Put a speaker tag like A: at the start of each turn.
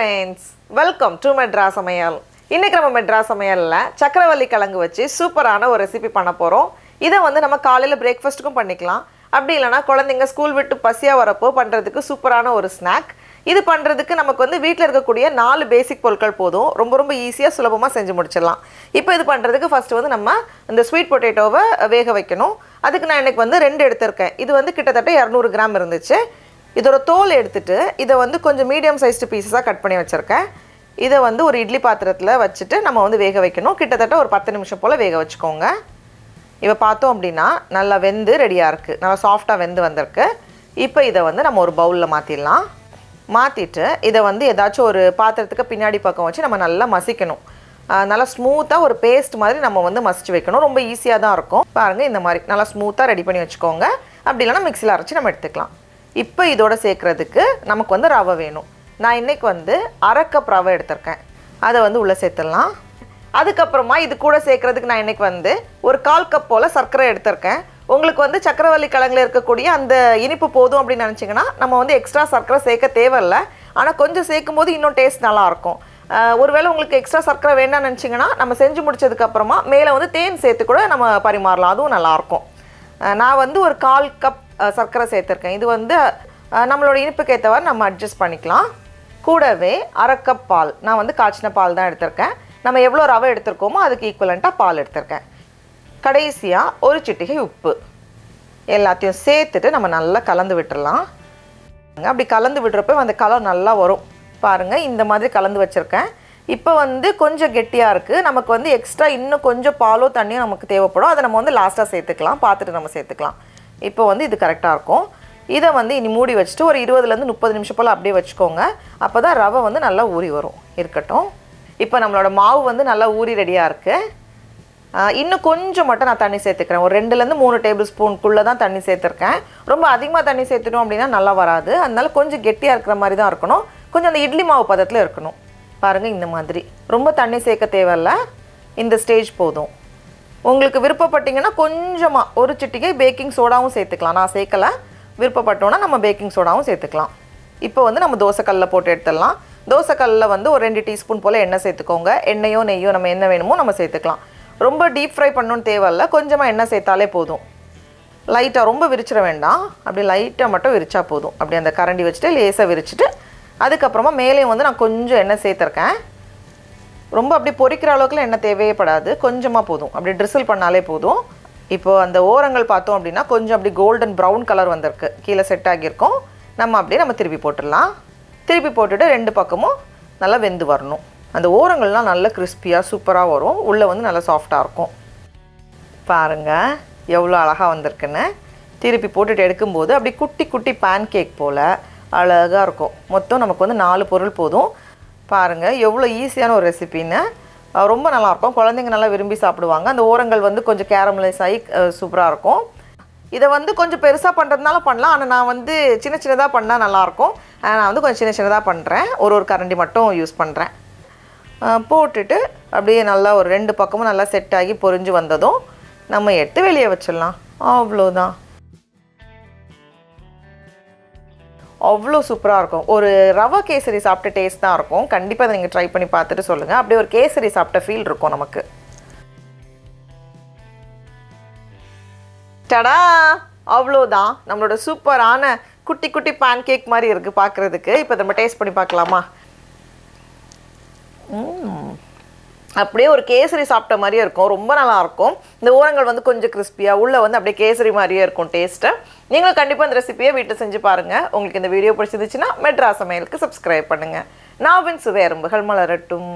A: friends, welcome to Madras சமையல். இன்னைக்கு நம்ம மெட்ராஸ் சமையல்ல சக்கரவள்ளி கிழங்கு வச்சு சூப்பரான ஒரு ரெசிபி பண்ண போறோம். இத வந்து நம்ம காலையில பிரேக்ஃபாஸ்ட்க்கும் பண்ணிக்கலாம். அப்படி இல்லனா குழந்தைங்க ஸ்கூல் விட்டு பசியா வரப்போ பண்றதுக்கு சூப்பரான ஒரு ஸ்நாக். இது பண்றதுக்கு நமக்கு வந்து வீட்ல இருக்கக்கூடிய 4 பேசிக் பொருட்கள் போதும். ரொம்ப ஈஸியா சுலபமா செஞ்சு முடிச்சிடலாம். இப்போ இது பண்றதுக்கு ஃபர்ஸ்ட் வந்து நம்ம இந்த ஸ்வீட் பொட்டேட்டோவை வேக வைக்கணும். அதுக்கு நான் இன்னைக்கு வந்து 2 எடுத்துர்க்கேன். இது வந்து கிட்டத்தட்ட 200 கிராம் இருந்துச்சு. இதோட தோல் எடுத்துட்டு இத வந்து கொஞ்சம் மீடியம் சைஸ்டு பீசஸா கட் பண்ணி வச்சிருக்கேன். இத வந்து ஒரு இட்லி பாத்திரத்துல வச்சிட்டு நம்ம வந்து வேக வைக்கணும். கிட்டத்தட்ட ஒரு 10 நிமிஷம் போல வேக வச்சுக்கோங்க. இத பார்த்தோம் அப்படினா நல்லா வெந்து ரெடியா இருக்கு. நல்லா சாஃப்ட்டா வெந்து வந்திருக்கு. இப்போ இத வந்து நம்ம ஒரு பவுல்ல மாத்திடலாம். மாத்திட்டு இத வந்து ஏதாச்சும் ஒரு பாத்திரத்துக்கு பின்னாடி பக்கம் வச்சு நம்ம நல்லா மசிக்கணும். நல்லா ஸ்மூத்தா ஒரு பேஸ்ட் மாதிரி நம்ம வந்து மசிச்சு வைக்கணும். ரொம்ப ஈஸியா தான் இருக்கும். பாருங்க இந்த மாதிரி நல்லா ஸ்மூத்தா ரெடி பண்ணி வச்சுக்கோங்க. அப்படி இல்லனா மிக்ஸில அரைச்சு நம்ம எடுத்துக்கலாம். இப்போ இதோட சேர்க்கிறதுக்கு நமக்கு வந்து ரவை வேணும். நான் இன்னைக்கு வந்து 1/2 கப் ரவை எடுத்துர்க்கேன். அத வந்து உள்ள சேர்த்துடலாம். அதுக்கு அப்புறமா இது கூட சேர்க்கிறதுக்கு நான் இன்னைக்கு வந்து ஒரு 1/4 கப் போல சர்க்கரை எடுத்துர்க்கேன். உங்களுக்கு வந்து சக்கரவள்ளி கிழங்குல இருக்கக்கூடிய அந்த இனிப்பு போதும் அப்படி நினைச்சீங்கனா நம்ம வந்து எக்ஸ்ட்ரா சர்க்கரை சேர்க்க தேவையில்லை. ஆனா கொஞ்சம் சேர்க்கும்போது இன்னும் டேஸ்ட் நல்லா இருக்கும். ஒருவேளை உங்களுக்கு எக்ஸ்ட்ரா சர்க்கரை வேண்டாம்னு நினைச்சீங்கனா நம்ம செஞ்சு முடிச்சதுக்கு அப்புறமா மேலே வந்து தேன் சேர்த்து கூட நம்ம பரிமாறலாம். அதுவும் நல்லா இருக்கும். நான் வந்து ஒரு 1/4 கப் சர்க்கரை சேர்த்துர்க்கேன். இது வந்து நம்மளோட இனிப்புக்கு ஏற்றவாறு நம்ம அட்ஜஸ்ட் பண்ணிக்கலாம். கூடவே 1/2 கப் பால். நான் வந்து காய்ச்சின பால் தான் எடுத்துர்க்கேன். நம்ம எவ்வளோ ரவை எடுத்துருக்கோமோ அதுக்கு ஈக்குவலண்ட்டாக பால் எடுத்துருக்கேன். கடைசியாக ஒரு சிட்டிகை உப்பு எல்லாத்தையும் சேர்த்துட்டு நம்ம நல்லா கலந்து விட்டுடலாம். அப்படி கலந்து விடுறப்ப அந்த கலர் நல்லா வரும். பாருங்கள் இந்த மாதிரி கலந்து வச்சுருக்கேன். இப்போ வந்து கொஞ்சம் கெட்டியாக இருக்குது. நமக்கு வந்து எக்ஸ்ட்ரா இன்னும் கொஞ்சம் பாலோ தண்ணியோ நமக்கு தேவைப்படும். அதை நம்ம வந்து லாஸ்ட்டாக சேர்த்துக்கலாம். பார்த்துட்டு நம்ம சேர்த்துக்கலாம். இப்போ வந்து இது கரெக்டாக இருக்கும். இதை வந்து இனி மூடி வச்சுட்டு ஒரு 20லேருந்து 30 நிமிஷம் போல் அப்படியே வச்சுக்கோங்க. அப்போ தான் ரவை வந்து நல்லா ஊறி வரும். இருக்கட்டும். இப்போ நம்மளோட மாவு வந்து நல்லா ஊறி ரெடியாக இருக்குது. இன்னும் கொஞ்சம் மட்டும் நான் தண்ணி சேர்த்துக்கிறேன். ஒரு 2லேருந்து 3 டேபிள் ஸ்பூனுக்குள்ளே தான் தண்ணி சேர்த்துருக்கேன். ரொம்ப அதிகமாக தண்ணி சேர்த்துட்டோம் அப்படின்னா நல்லா வராது. அதனால கொஞ்சம் கெட்டியாக இருக்கிற மாதிரி தான் இருக்கணும். கொஞ்சம் அந்த இட்லி மாவு பதத்தில் இருக்கணும். பாருங்கள் இந்த மாதிரி. ரொம்ப தண்ணி சேர்க்க தேவையில்லை. இந்த ஸ்டேஜ் போதும். உங்களுக்கு விருப்பப்பட்டீங்கன்னா கொஞ்சமாக ஒரு சிட்டிகை பேக்கிங் சோடாவும் சேர்த்துக்கலாம். நான் சேர்க்கலை. விருப்பப்பட்டோன்னா நம்ம பேக்கிங் சோடாவும் சேர்த்துக்கலாம். இப்போ வந்து நம்ம தோசைக்கல்லில் போட்டு எடுத்துடலாம். தோசைக்கல்லில் வந்து ஒரு 2 டீஸ்பூன் போல் எண்ணெய் சேர்த்துக்கோங்க. எண்ணெயோ நெய்யோ நம்ம என்ன வேணுமோ நம்ம சேர்த்துக்கலாம். ரொம்ப டீப் ஃப்ரை பண்ணணும்னு தேவையில்லை. கொஞ்சமாக எண்ணெய் சேர்த்தாலே போதும். லைட்டாக ரொம்ப விரிச்சிட வேண்டாம். அப்படி லைட்டாக மட்டும் விரிச்சா போதும். அப்படி அந்த கரண்டி வச்சுட்டு லேசாக விரிச்சிட்டு அதுக்கப்புறமா மேலேயும் வந்து நான் கொஞ்சம் எண்ணெய் சேர்த்துருக்கேன். ரொம்ப அப்படி பொரிக்கிற அளவுக்குலாம் எண்ணெய் தேவையப்படாது. கொஞ்சமாக போதும். அப்படி ட்ரிசில் பண்ணாலே போதும். இப்போது அந்த ஓரங்கள் பார்த்தோம் அப்படின்னா கொஞ்சம் அப்படி கோல்டன் ப்ரௌன் கலர் வந்திருக்கு. கீழே செட் ஆகியிருக்கும். நம்ம அப்படியே நம்ம திருப்பி போட்டுடலாம். திருப்பி போட்டுட்டு 2 பக்கமும் நல்லா வெந்து வரணும். அந்த ஓரங்கள்லாம் நல்லா கிறிஸ்பியாக சூப்பராக வரும். உள்ளே வந்து நல்லா சாஃப்டாக இருக்கும். பாருங்கள் எவ்வளோ அழகாக வந்திருக்குன்னு. திருப்பி போட்டுட்டு எடுக்கும்போது அப்படி குட்டி குட்டி பேன் கேக் போல் அழகாக இருக்கும். மொத்தம் நமக்கு வந்து 4 பொருள் போதும். பாருங்கள் எவ்வளோ ஈஸியான ஒரு ரெசிபின்னு. ரொம்ப நல்லாயிருக்கும். குழந்தைங்க நல்லா விரும்பி சாப்பிடுவாங்க. அந்த ஓரங்கள் வந்து கொஞ்சம் கேரமலைஸ் ஆகி சூப்பராக இருக்கும். இதை வந்து கொஞ்சம் பெருசாக பண்ணுறதுனால பண்ணலாம். ஆனால் நான் வந்து சின்னதாக பண்ணால் நல்லாயிருக்கும். நான் வந்து கொஞ்சம் சின்னதாக பண்ணுறேன். ஒரு கரண்டி மட்டும் யூஸ் பண்ணுறேன். போட்டுட்டு அப்படியே நல்லா ஒரு 2 பக்கமும் நல்லா செட் ஆகி பொரிஞ்சு வந்ததும் நம்ம எடுத்து வெளியே வச்சிடலாம். அவ்வளோதான். அவ்வளோ சூப்பராக இருக்கும். ஒரு ரவை கேசரி சாப்பிட்ட டேஸ்ட் தான் இருக்கும். கண்டிப்பாக அதை நீங்கள் ட்ரை பண்ணி பார்த்துட்டு சொல்லுங்கள். அப்படியே ஒரு கேசரி சாப்பிட்ட ஃபீல் இருக்கும் நமக்கு. டடா, அவ்வளோதான். நம்மளோட சூப்பரான குட்டி குட்டி பேன் கேக் மாதிரி இருக்குது பார்க்குறதுக்கு. இப்போ நம்ம டேஸ்ட் பண்ணி பார்க்கலாமா? அப்படியே ஒரு கேசரி சாப்பிட்ட மாதிரியே இருக்கும். ரொம்ப நல்லாயிருக்கும். இந்த ஓரங்கள் வந்து கொஞ்சம் கிறிஸ்பியாக உள்ளே வந்து அப்படியே கேசரி மாதிரியே இருக்கும் டேஸ்ட்டு. நீங்களும் கண்டிப்பாக இந்த ரெசிபியை வீட்டில் செஞ்சு பாருங்கள். உங்களுக்கு இந்த வீடியோ பிடிச்சிருந்துச்சுன்னா மெட்ராஸ் சமையலுக்கு சப்ஸ்கிரைப் பண்ணுங்கள். நாவின் சுவை அரும்புகள் மலரட்டும்.